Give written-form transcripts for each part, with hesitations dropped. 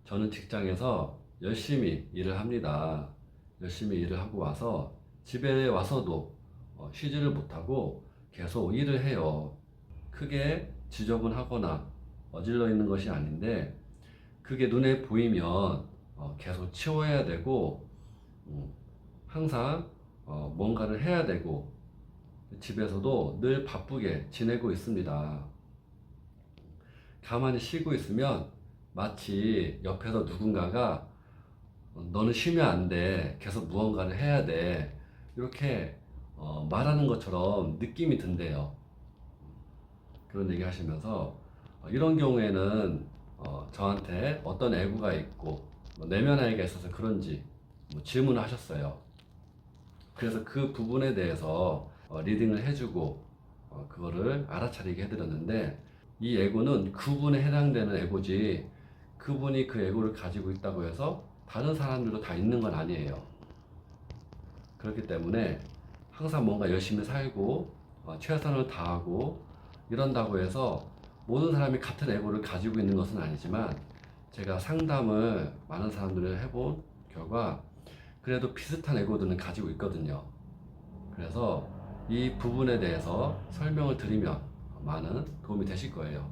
저는 직장에서 열심히 일을 합니다. 열심히 일을 하고 와서 집에 와서도 쉬지를 못하고 계속 일을 해요. 크게 지저분하거나 어질러 있는 것이 아닌데 그게 눈에 보이면 계속 치워야 되고 항상 뭔가를 해야 되고 집에서도 늘 바쁘게 지내고 있습니다. 가만히 쉬고 있으면 마치 옆에서 누군가가 너는 쉬면 안 돼. 계속 무언가를 해야 돼. 이렇게 말하는 것처럼 느낌이 든대요. 그런 얘기 하시면서 이런 경우에는 저한테 어떤 애구가 있고 뭐 내면 아이가 있어서 그런지 뭐 질문을 하셨어요. 그래서 그 부분에 대해서 리딩을 해주고 그거를 알아차리게 해드렸는데 이 애고는 그분에 해당되는 애고지 그분이 그 애고를 가지고 있다고 해서 다른 사람들도 다 있는 건 아니에요. 그렇기 때문에 항상 뭔가 열심히 살고 최선을 다하고 이런다고 해서 모든 사람이 같은 애고를 가지고 있는 것은 아니지만 제가 상담을 많은 사람들을 해본 결과 그래도 비슷한 애고들은 가지고 있거든요. 그래서 이 부분에 대해서 설명을 드리면 많은 도움이 되실 거예요.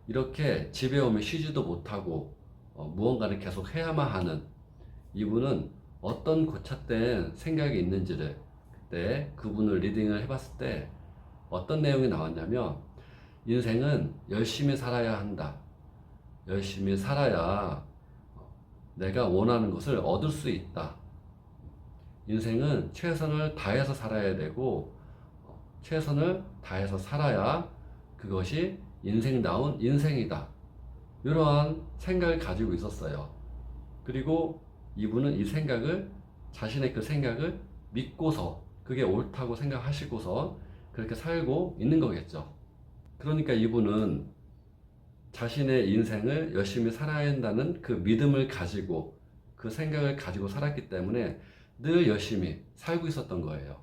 이렇게 집에 오면 쉬지도 못하고 무언가를 계속 해야만 하는 이분은 어떤 고착된 생각이 있는지를 그때 그분을 리딩을 해봤을 때 어떤 내용이 나왔냐면 인생은 열심히 살아야 한다. 열심히 살아야 내가 원하는 것을 얻을 수 있다. 인생은 최선을 다해서 살아야 되고 최선을 다해서 살아야 그것이 인생다운 인생이다. 이러한 생각을 가지고 있었어요. 그리고 이분은 이 생각을 자신의 그 생각을 믿고서 그게 옳다고 생각하시고서 그렇게 살고 있는 거겠죠. 그러니까 이분은 자신의 인생을 열심히 살아야 한다는 그 믿음을 가지고 그 생각을 가지고 살았기 때문에 늘 열심히 살고 있었던 거예요.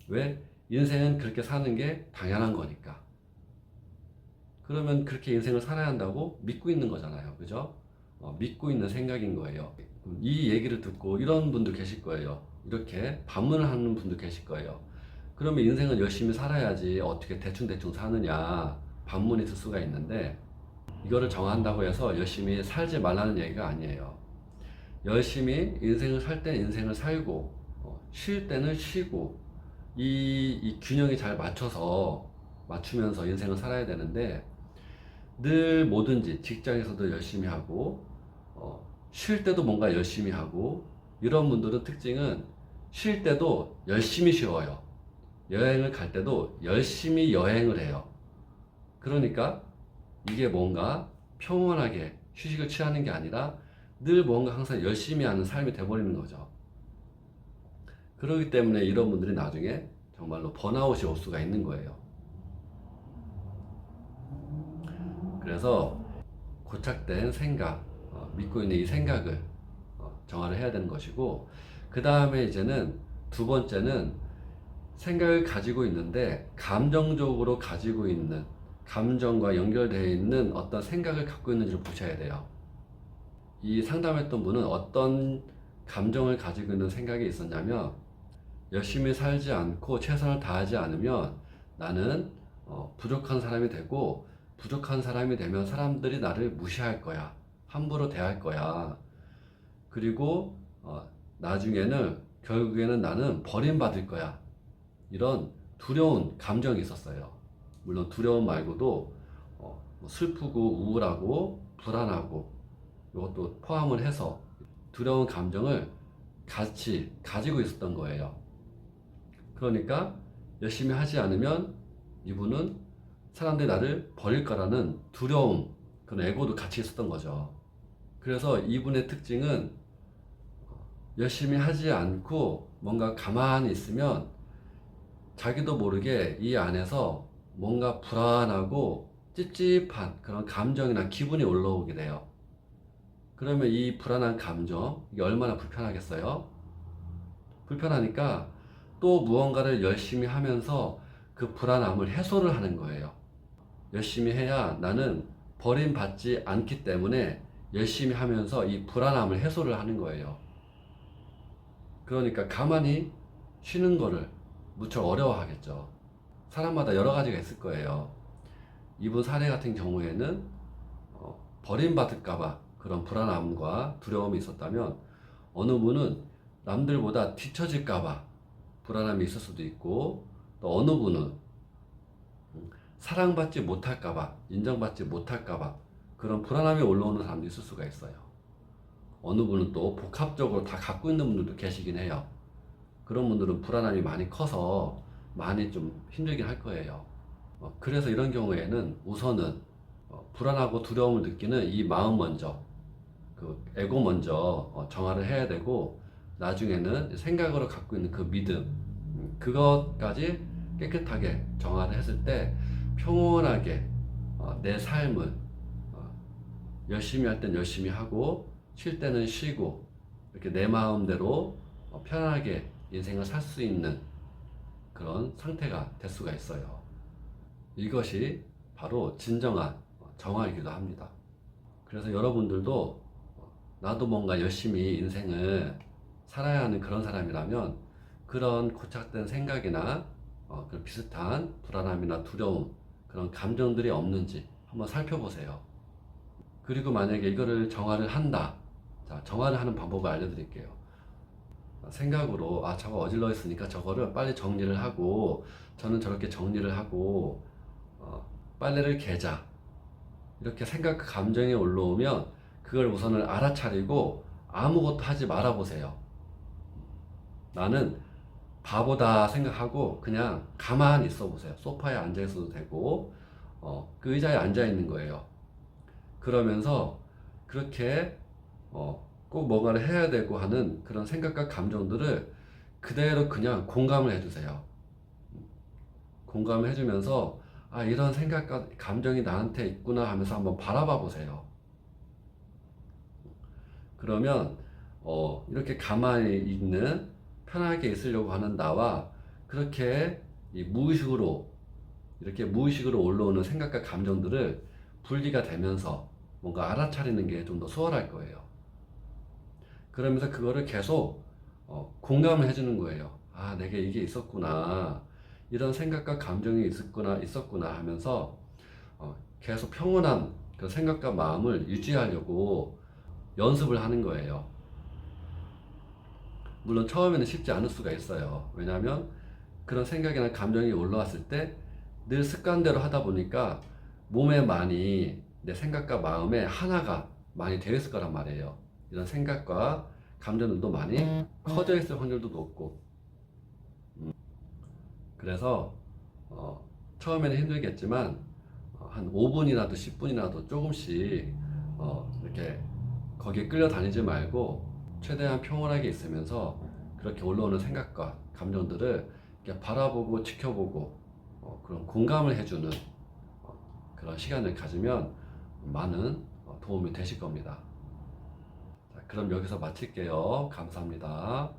왜? 인생은 그렇게 사는 게 당연한 거니까. 그러면 그렇게 인생을 살아야 한다고 믿고 있는 거잖아요. 그죠? 믿고 있는 생각인 거예요. 이 얘기를 듣고 이런 분도 계실 거예요. 이렇게 반문을 하는 분도 계실 거예요. 그러면 인생은 열심히 살아야지 어떻게 대충대충 사느냐 반문이 들 수가 있는데 이거를 정한다고 해서 열심히 살지 말라는 얘기가 아니에요. 열심히 인생을 살 때 인생을 살고 쉴 때는 쉬고 이 균형이 잘 맞추면서 인생을 살아야 되는데 늘 뭐든지 직장에서도 열심히 하고 쉴 때도 뭔가 열심히 하고 이런 분들은 특징은 쉴 때도 열심히 쉬어요. 여행을 갈 때도 열심히 여행을 해요. 그러니까 이게 뭔가 평온하게 휴식을 취하는 게 아니라 늘 뭔가 항상 열심히 하는 삶이 돼버리는 거죠. 그렇기 때문에 이런 분들이 나중에 정말로 번아웃이 올 수가 있는 거예요. 그래서 고착된 생각, 믿고 있는 이 생각을 정화를 해야 되는 것이고 그 다음에 이제는 두 번째는 생각을 가지고 있는데 감정적으로 가지고 있는 감정과 연결되어 있는 어떤 생각을 갖고 있는지를 보셔야 돼요. 이 상담했던 분은 어떤 감정을 가지고 있는 생각이 있었냐면 열심히 살지 않고 최선을 다하지 않으면 나는 부족한 사람이 되고 부족한 사람이 되면 사람들이 나를 무시할 거야. 함부로 대할 거야. 그리고 나중에는 결국에는 나는 버림받을 거야. 이런 두려운 감정이 있었어요. 물론 두려움 말고도 뭐 슬프고 우울하고 불안하고 이것도 포함을 해서 두려운 감정을 같이 가지고 있었던 거예요. 그러니까 열심히 하지 않으면 이분은 사람들이 나를 버릴 거라는 두려움, 그런 애고도 같이 있었던 거죠. 그래서 이분의 특징은 열심히 하지 않고 뭔가 가만히 있으면 자기도 모르게 이 안에서 뭔가 불안하고 찝찝한 그런 감정이나 기분이 올라오게 돼요. 그러면 이 불안한 감정, 이게 얼마나 불편하겠어요? 불편하니까 또 무언가를 열심히 하면서 그 불안함을 해소를 하는 거예요. 열심히 해야 나는 버림받지 않기 때문에 열심히 하면서 이 불안함을 해소를 하는 거예요. 그러니까 가만히 쉬는 거를 무척 어려워하겠죠. 사람마다 여러 가지가 있을 거예요. 이분 사례 같은 경우에는 버림받을까봐 그런 불안함과 두려움이 있었다면, 어느 분은 남들보다 뒤처질까봐 불안함이 있을 수도 있고, 또 어느 분은 사랑받지 못할까봐, 인정받지 못할까봐 그런 불안함이 올라오는 사람도 있을 수가 있어요. 어느 분은 또 복합적으로 다 갖고 있는 분들도 계시긴 해요. 그런 분들은 불안함이 많이 커서 많이 좀 힘들긴 할 거예요. 그래서 이런 경우에는 우선은 불안하고 두려움을 느끼는 이 마음 먼저, 그 에고 먼저 정화를 해야 되고, 나중에는 생각으로 갖고 있는 그 믿음, 그것까지 깨끗하게 정화를 했을 때 평온하게 내 삶을 열심히 할 땐 열심히 하고 쉴 때는 쉬고, 이렇게 내 마음대로 편안하게 인생을 살 수 있는 그런 상태가 될 수가 있어요. 이것이 바로 진정한 정화이기도 합니다. 그래서 여러분들도 나도 뭔가 열심히 인생을 살아야 하는 그런 사람이라면, 그런 고착된 생각이나 그런 비슷한 불안함이나 두려움, 그런 감정들이 없는지 한번 살펴보세요. 그리고 만약에 이거를 정화를 한다. 자, 정화를 하는 방법을 알려드릴게요. 생각으로 저거 어질러 있으니까 저거를 빨리 정리를 하고, 저는 저렇게 정리를 하고 빨래를 개자, 이렇게 생각, 감정이 올라오면 그걸 우선을 알아차리고 아무것도 하지 말아 보세요. 나는 바보다 생각하고 그냥 가만히 있어 보세요. 소파에 앉아 있어도 되고 그 의자에 앉아 있는 거예요. 그러면서 그렇게 꼭 뭔가를 해야 되고 하는 그런 생각과 감정들을 그대로 그냥 공감을 해주세요. 공감을 해주면서 이런 생각과 감정이 나한테 있구나 하면서 한번 바라봐 보세요. 그러면 이렇게 가만히 있는, 편하게 있으려고 하는 나와 그렇게 이렇게 무의식으로 올라오는 생각과 감정들을 분리가 되면서 뭔가 알아차리는 게 좀 더 수월할 거예요. 그러면서 그거를 계속 공감을 해주는 거예요. 내게 이게 있었구나, 이런 생각과 감정이 있었구나 하면서 계속 평온한 그 생각과 마음을 유지하려고 연습을 하는 거예요. 물론 처음에는 쉽지 않을 수가 있어요. 왜냐하면 그런 생각이나 감정이 올라왔을 때 늘 습관대로 하다 보니까 몸에 많이, 내 생각과 마음에 하나가 많이 되어 있을 거란 말이에요. 이런 생각과 감정들도 많이 커져 있을 확률도 높고, 그래서 처음에는 힘들겠지만 한 5분이라도 10분이라도 조금씩 이렇게 거기에 끌려다니지 말고 최대한 평온하게 있으면서 그렇게 올라오는 생각과 감정들을 이렇게 바라보고 지켜보고 그런 공감을 해주는 그런 시간을 가지면 많은 도움이 되실 겁니다. 자, 그럼 여기서 마칠게요. 감사합니다.